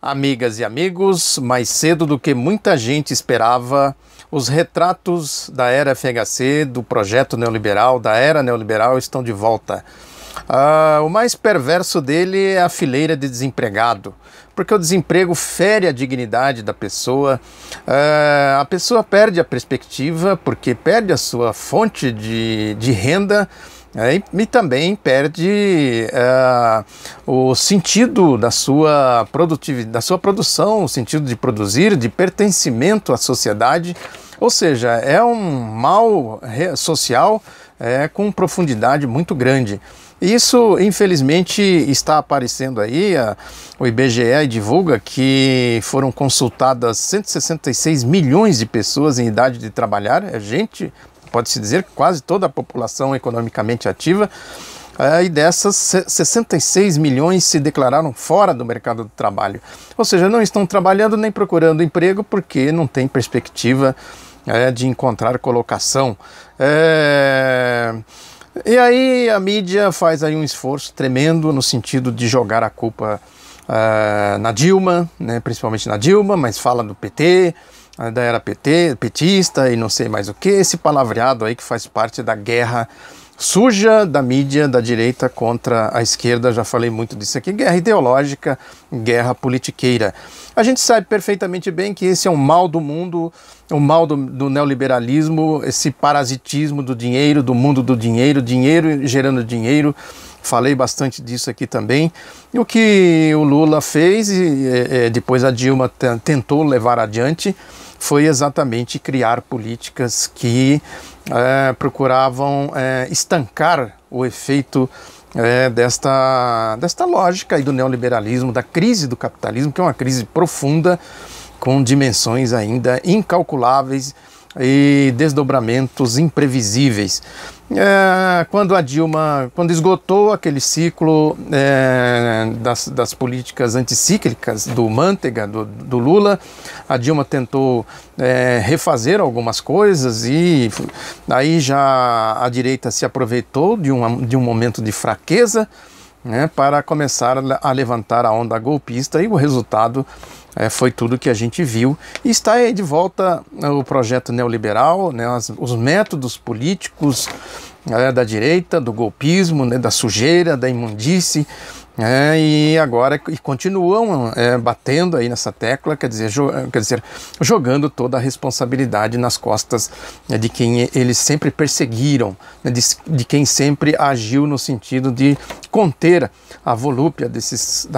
Amigas e amigos, mais cedo do que muita gente esperava, os retratos da era FHC, do projeto neoliberal, da era neoliberal estão de volta. O mais perverso dele é a fileira de desempregado, porque o desemprego fere a dignidade da pessoa, a pessoa perde a perspectiva, porque perde a sua fonte de renda, e também perde o sentido da sua produtividade, da sua produção, o sentido de produzir, de pertencimento à sociedade. Ou seja, é um mal social com profundidade muito grande. Isso, infelizmente, está aparecendo aí. O IBGE divulga que foram consultadas 166 milhões de pessoas em idade de trabalhar. É gente, pode-se dizer, quase toda a população economicamente ativa. E dessas, 66 milhões se declararam fora do mercado do trabalho. Ou seja, não estão trabalhando nem procurando emprego porque não tem perspectiva de encontrar colocação. E aí a mídia faz aí um esforço tremendo no sentido de jogar a culpa na Dilma, né, principalmente na Dilma, mas fala do PT, da era petista e não sei mais o que, esse palavreado aí que faz parte da guerra suja da mídia da direita contra a esquerda. Já falei muito disso aqui, guerra ideológica, guerra politiqueira. A gente sabe perfeitamente bem que esse é um mal do mundo, o mal do neoliberalismo, esse parasitismo do dinheiro, do mundo do dinheiro, dinheiro gerando dinheiro. Falei bastante disso aqui também. E o que o Lula fez e depois a Dilma tentou levar adiante foi exatamente criar políticas que procuravam estancar o efeito desta lógica aí do neoliberalismo, da crise do capitalismo, que é uma crise profunda, com dimensões ainda incalculáveis e desdobramentos imprevisíveis. Quando a Dilma, quando esgotou aquele ciclo das políticas anticíclicas do Manteiga, do Lula, a Dilma tentou refazer algumas coisas e aí já a direita se aproveitou de um momento de fraqueza, né, para começar a levantar a onda golpista, e o resultado foi tudo que a gente viu. E está aí de volta o projeto neoliberal, né, os métodos políticos da direita, do golpismo, né, da sujeira, da imundície, e agora continuam batendo aí nessa tecla, quer dizer, jogando toda a responsabilidade nas costas de quem eles sempre perseguiram, né, de quem sempre agiu no sentido de conter a volúpia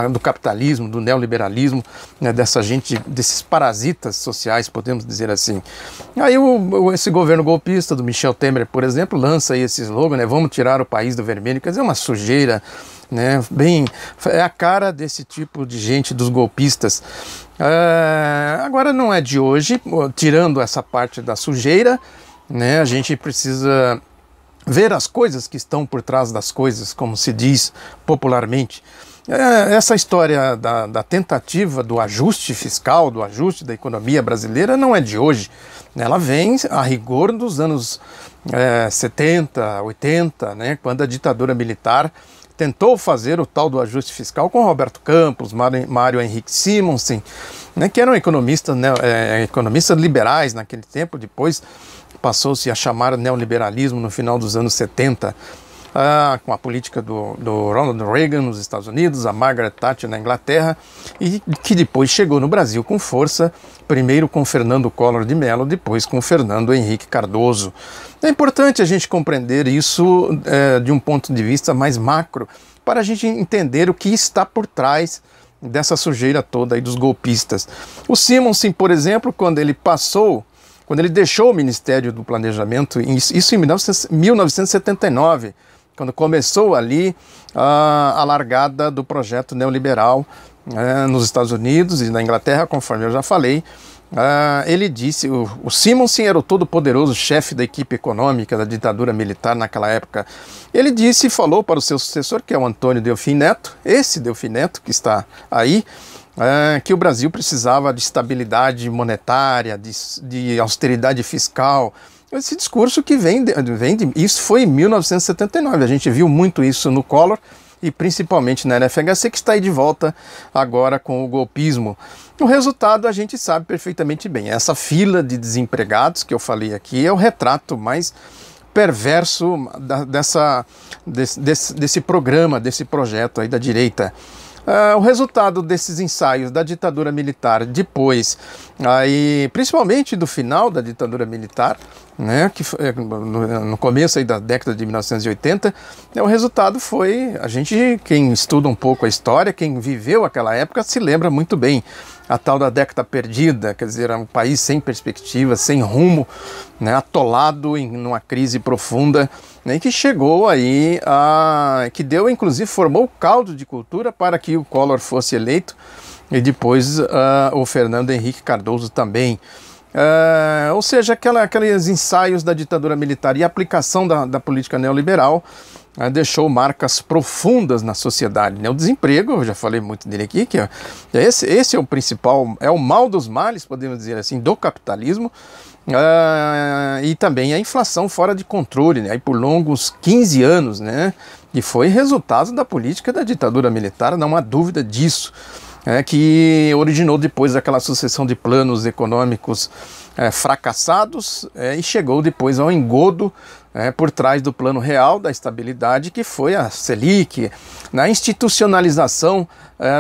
do capitalismo, do neoliberalismo, né, dessa gente, desses parasitas sociais, podemos dizer assim. Aí esse governo golpista do Michel Temer, por exemplo, lança aí esse slogan, né, vamos tirar o país do vermelho, quer dizer, uma sujeira, né, é a cara desse tipo de gente, dos golpistas. Agora não é de hoje, tirando essa parte da sujeira, né, a gente precisa ver as coisas que estão por trás das coisas, como se diz popularmente. Essa história da tentativa do ajuste fiscal, do ajuste da economia brasileira, não é de hoje. Ela vem a rigor dos anos 70, 80, né, quando a ditadura militar tentou fazer o tal do ajuste fiscal com Roberto Campos, Mário Henrique Simonsen, né, que eram economistas liberais naquele tempo. Depois passou-se a chamar neoliberalismo no final dos anos 70, com a política do Ronald Reagan nos Estados Unidos, a Margaret Thatcher na Inglaterra, e que depois chegou no Brasil com força, primeiro com Fernando Collor de Mello, depois com Fernando Henrique Cardoso. É importante a gente compreender isso de um ponto de vista mais macro, para a gente entender o que está por trás dessa sujeira toda aí dos golpistas. O Simonsen, por exemplo, quando ele deixou o Ministério do Planejamento, isso em 1979, quando começou ali a largada do projeto neoliberal nos Estados Unidos e na Inglaterra, conforme eu já falei, ele disse, o Simonsen era o todo-poderoso chefe da equipe econômica da ditadura militar naquela época. Ele disse e falou para o seu sucessor, que é o Antônio Delfim Neto, esse Delfim Neto que está aí, que o Brasil precisava de estabilidade monetária, de austeridade fiscal. Esse discurso que vem de... Isso foi em 1979, a gente viu muito isso no Collor, e principalmente na era FHC, que está aí de volta agora com o golpismo. O resultado a gente sabe perfeitamente bem. Essa fila de desempregados que eu falei aqui é o retrato mais perverso desse programa, desse projeto aí da direita. O resultado desses ensaios da ditadura militar depois, aí, principalmente do final da ditadura militar, né, que foi no começo aí da década de 1980, o resultado foi, quem estuda um pouco a história, quem viveu aquela época se lembra muito bem, a tal da década perdida, quer dizer, um país sem perspectiva, sem rumo, né, atolado em uma crise profunda, né, que chegou aí que deu, inclusive, formou o caldo de cultura para que o Collor fosse eleito e depois o Fernando Henrique Cardoso também. Ou seja, aqueles ensaios da ditadura militar e a aplicação da política neoliberal deixou marcas profundas na sociedade, né? O desemprego, eu já falei muito dele aqui, que esse é o principal, é o mal dos males, podemos dizer assim, do capitalismo, e também a inflação fora de controle, né? Aí por longos 15 anos, né? E foi resultado da política da ditadura militar, não há dúvida disso. Que originou depois aquela sucessão de planos econômicos fracassados e chegou depois ao engodo por trás do plano real da estabilidade, que foi a Selic, na institucionalização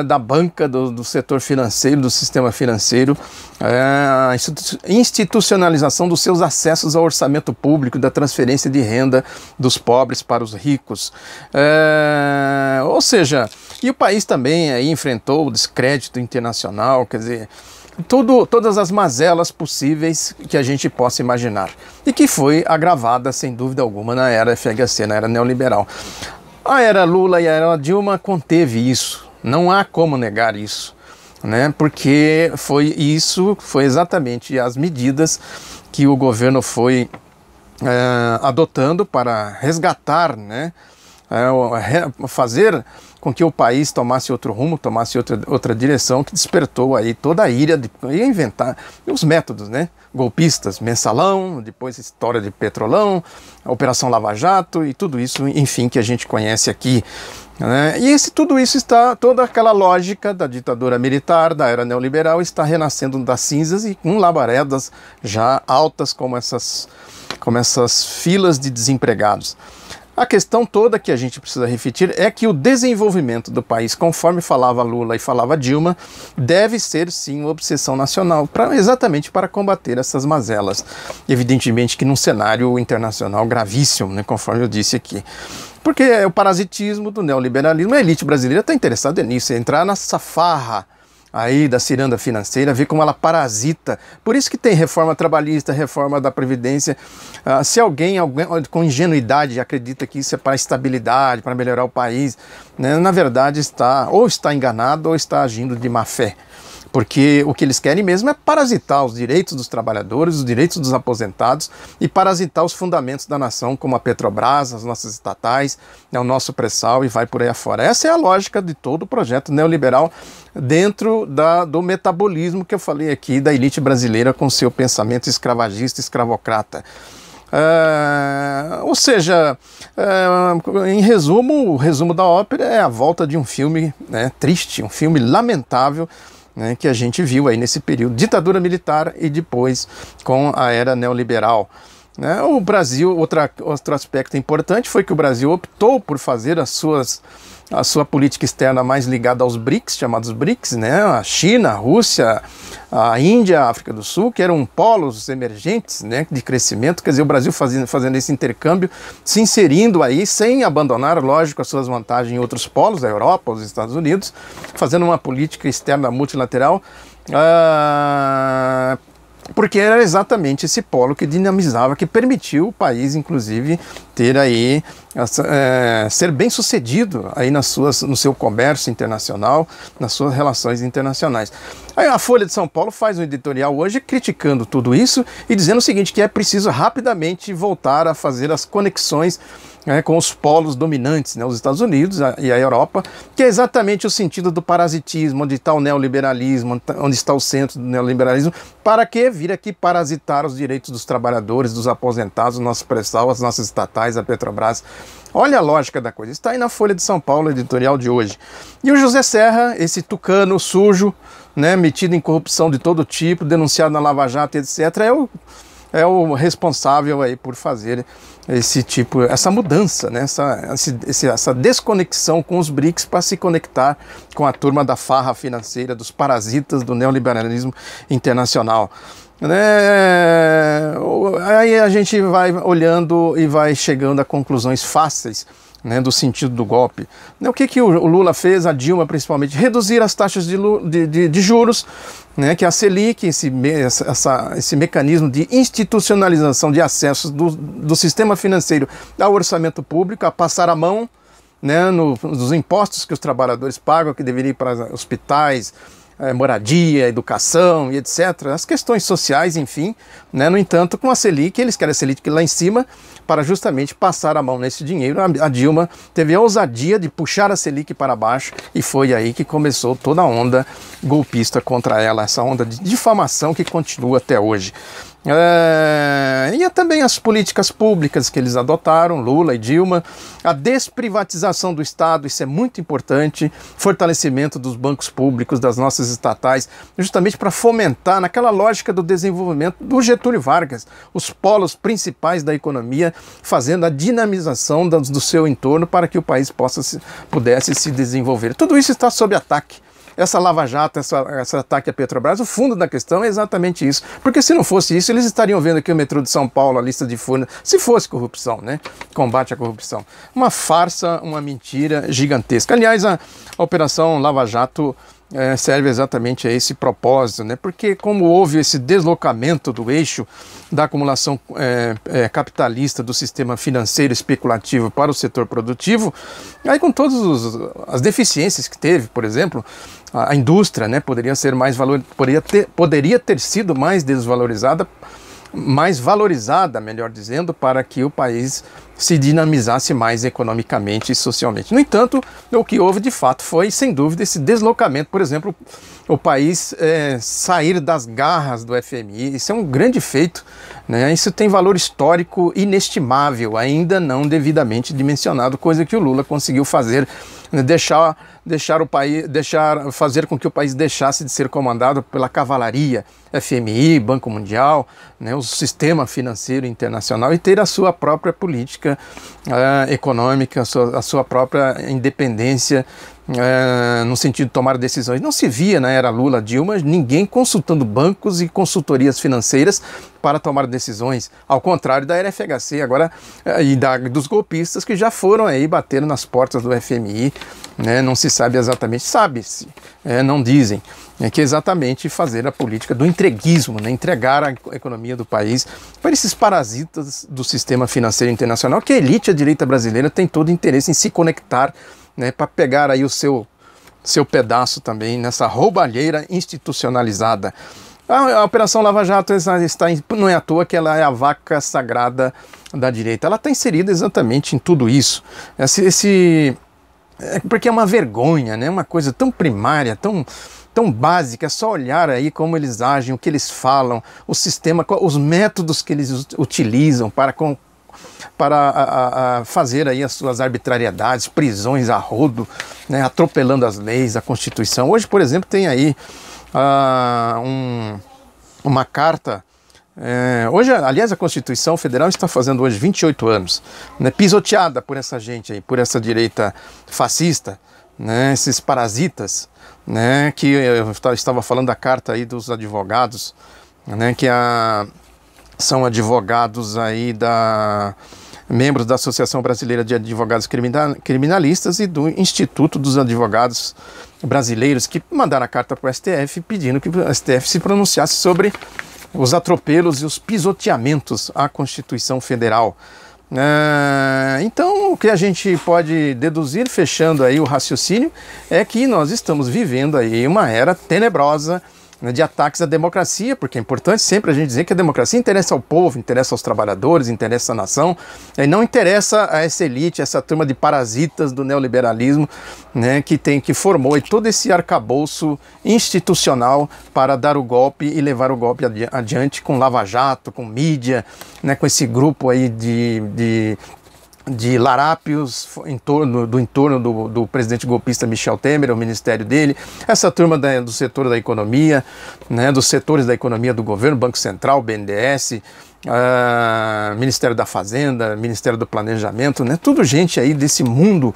da banca, do setor financeiro, do sistema financeiro, a institucionalização dos seus acessos ao orçamento público, da transferência de renda dos pobres para os ricos. Ou seja, e o país também aí enfrentou o descrédito internacional, quer dizer, todas as mazelas possíveis que a gente possa imaginar, e que foi agravada, sem dúvida alguma, na era FHC, na era neoliberal. A era Lula e a era Dilma conteve isso, não há como negar isso, né? Porque foi exatamente as medidas que o governo foi adotando para resgatar, né? Fazer com que o país tomasse outro rumo, tomasse outra direção, que despertou aí toda a ira de inventar os métodos, né, golpistas, mensalão, depois história de petrolão, a Operação Lava Jato e tudo isso, enfim, que a gente conhece aqui, né? E tudo isso toda aquela lógica da ditadura militar, da era neoliberal, está renascendo das cinzas e com labaredas já altas como essas filas de desempregados. A questão toda que a gente precisa refletir é que o desenvolvimento do país, conforme falava Lula e falava Dilma, deve ser sim uma obsessão nacional, exatamente para combater essas mazelas. Evidentemente que num cenário internacional gravíssimo, né, conforme eu disse aqui. Porque é o parasitismo do neoliberalismo, a elite brasileira está interessada nisso, entrar nessa farra aí da ciranda financeira, ver como ela parasita. Por isso que tem reforma trabalhista, reforma da Previdência. Se alguém com ingenuidade acredita que isso é para estabilidade, para melhorar o país, né, na verdade está enganado ou está agindo de má fé. Porque o que eles querem mesmo é parasitar os direitos dos trabalhadores, os direitos dos aposentados e parasitar os fundamentos da nação, como a Petrobras, as nossas estatais, o nosso pré-sal e vai por aí afora. Essa é a lógica de todo o projeto neoliberal dentro do metabolismo que eu falei aqui da elite brasileira com seu pensamento escravagista, escravocrata. Ou seja, em resumo, o resumo da ópera é a volta de um filme, né, triste, um filme lamentável, né, que a gente viu aí nesse período, ditadura militar e depois com a era neoliberal. Né? O Brasil, outro aspecto importante foi que o Brasil optou por fazer a sua política externa mais ligada aos BRICS, chamados BRICS, né? A China, a Rússia, a Índia, a África do Sul, que eram polos emergentes, né, de crescimento, quer dizer, o Brasil fazendo esse intercâmbio, se inserindo aí, sem abandonar, lógico, as suas vantagens em outros polos, a Europa, os Estados Unidos, fazendo uma política externa multilateral, porque era exatamente esse polo que dinamizava, que permitiu o país, inclusive, ter aí, ser bem sucedido aí no seu comércio internacional, nas suas relações internacionais. Aí a Folha de São Paulo faz um editorial hoje criticando tudo isso e dizendo o seguinte, que é preciso rapidamente voltar a fazer as conexões né, com os polos dominantes, né, os Estados Unidos e a Europa, que é exatamente o sentido do parasitismo, onde está o neoliberalismo, onde está o centro do neoliberalismo, para que vir aqui parasitar os direitos dos trabalhadores, dos aposentados, o nosso pré-sal, as nossas estatais, a Petrobras. Olha a lógica da coisa, está aí na Folha de São Paulo, editorial de hoje. E o José Serra, esse tucano sujo, né, metido em corrupção de todo tipo, denunciado na Lava Jato, etc., é o responsável aí por fazer essa mudança, né, essa desconexão com os BRICS para se conectar com a turma da farra financeira, dos parasitas do neoliberalismo internacional. Aí a gente vai olhando e vai chegando a conclusões fáceis, né, do sentido do golpe. O que o Lula fez, a Dilma principalmente? Reduzir as taxas de juros, né, que é a Selic, esse mecanismo de institucionalização de acessos do sistema financeiro ao orçamento público, a passar a mão, né, nos impostos que os trabalhadores pagam, que deveriam ir para hospitais, moradia, educação e etc. As questões sociais, enfim, né? No entanto, com a Selic, eles querem a Selic lá em cima para justamente passar a mão nesse dinheiro. A Dilma teve a ousadia de puxar a Selic para baixo e foi aí que começou toda a onda golpista contra ela, essa onda de difamação que continua até hoje. E também as políticas públicas que eles adotaram, Lula e Dilma, a desprivatização do Estado, isso é muito importante, fortalecimento dos bancos públicos, das nossas estatais, justamente para fomentar naquela lógica do desenvolvimento do Getúlio Vargas, os polos principais da economia, fazendo a dinamização do seu entorno para que o país pudesse se desenvolver. Tudo isso está sob ataque. Essa Lava Jato, esse ataque à Petrobras, o fundo da questão é exatamente isso. Porque se não fosse isso, eles estariam vendo aqui o metrô de São Paulo, a lista de Furnas, se fosse corrupção, né? Combate à corrupção. Uma farsa, uma mentira gigantesca. Aliás, a Operação Lava Jato serve exatamente a esse propósito, né? Porque como houve esse deslocamento do eixo da acumulação capitalista do sistema financeiro especulativo para o setor produtivo, aí com todas as deficiências que teve, por exemplo, a indústria, né, poderia ter sido mais desvalorizada, mais valorizada, melhor dizendo, para que o país se dinamizasse mais economicamente e socialmente. No entanto, o que houve de fato foi, sem dúvida, esse deslocamento, por exemplo, o país sair das garras do FMI. Isso é um grande feito, né? Isso tem valor histórico inestimável, ainda não devidamente dimensionado, coisa que o Lula conseguiu fazer, né? Fazer com que o país deixasse de ser comandado pela cavalaria, FMI, Banco Mundial, né, o sistema financeiro internacional, e ter a sua própria política econômica, a sua própria independência no sentido de tomar decisões. Não se via na era Lula-Dilma ninguém consultando bancos e consultorias financeiras para tomar decisões, ao contrário da era FHC agora, e dos golpistas que já foram aí batendo nas portas do FMI, né, não se sabe exatamente, sabe-se, não dizem, que é exatamente fazer a política do entreguismo, né, entregar a economia do país para esses parasitas do sistema financeiro internacional, que a elite, a direita brasileira, tem todo interesse em se conectar, né, para pegar aí o seu pedaço também nessa roubalheira institucionalizada. A Operação Lava Jato não é à toa que ela é a vaca sagrada da direita. Ela está inserida exatamente em tudo isso. Porque é uma vergonha, né? Uma coisa tão primária, tão básica, é só olhar aí como eles agem, o que eles falam, o sistema, os métodos que eles utilizam para fazer aí as suas arbitrariedades, prisões a rodo, né, atropelando as leis, a Constituição. Hoje, por exemplo, tem aí uma carta. Hoje, aliás, a Constituição Federal está fazendo hoje 28 anos, né, pisoteada por essa gente aí, por essa direita fascista, né, esses parasitas, né, que eu estava falando da carta aí dos advogados, né, que são advogados aí membros da Associação Brasileira de Advogados Criminalistas e do Instituto dos Advogados Brasileiros, que mandaram a carta para o STF pedindo que o STF se pronunciasse sobre os atropelos e os pisoteamentos à Constituição Federal. Então, o que a gente pode deduzir, fechando aí o raciocínio, é que nós estamos vivendo aí uma era tenebrosa, né, de ataques à democracia, porque é importante sempre a gente dizer que a democracia interessa ao povo, interessa aos trabalhadores, interessa à nação, e não interessa a essa elite, essa turma de parasitas do neoliberalismo, né, que formou e todo esse arcabouço institucional para dar o golpe e levar o golpe adiante com Lava Jato, com mídia, né, com esse grupo aí de larápios em torno do presidente golpista Michel Temer, o ministério dele, essa turma do setor da economia, né, dos setores da economia do governo, Banco Central, BNDES, Ministério da Fazenda, Ministério do Planejamento, né, tudo gente aí desse mundo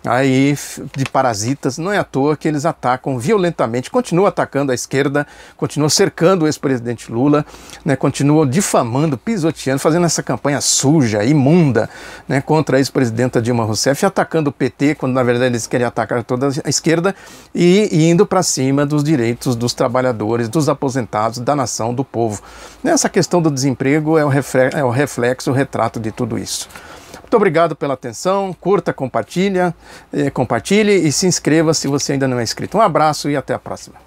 aí de parasitas. Não é à toa que eles atacam violentamente, continuam atacando a esquerda, continuam cercando o ex-presidente Lula, né, continuam difamando, pisoteando, fazendo essa campanha suja, imunda, né, contra a ex-presidenta Dilma Rousseff, atacando o PT, quando na verdade eles querem atacar toda a esquerda, e indo para cima dos direitos dos trabalhadores, dos aposentados, da nação, do povo. Essa questão do desemprego é o reflexo, o retrato de tudo isso. Muito obrigado pela atenção, curta, compartilhe e se inscreva se você ainda não é inscrito. Um abraço e até a próxima.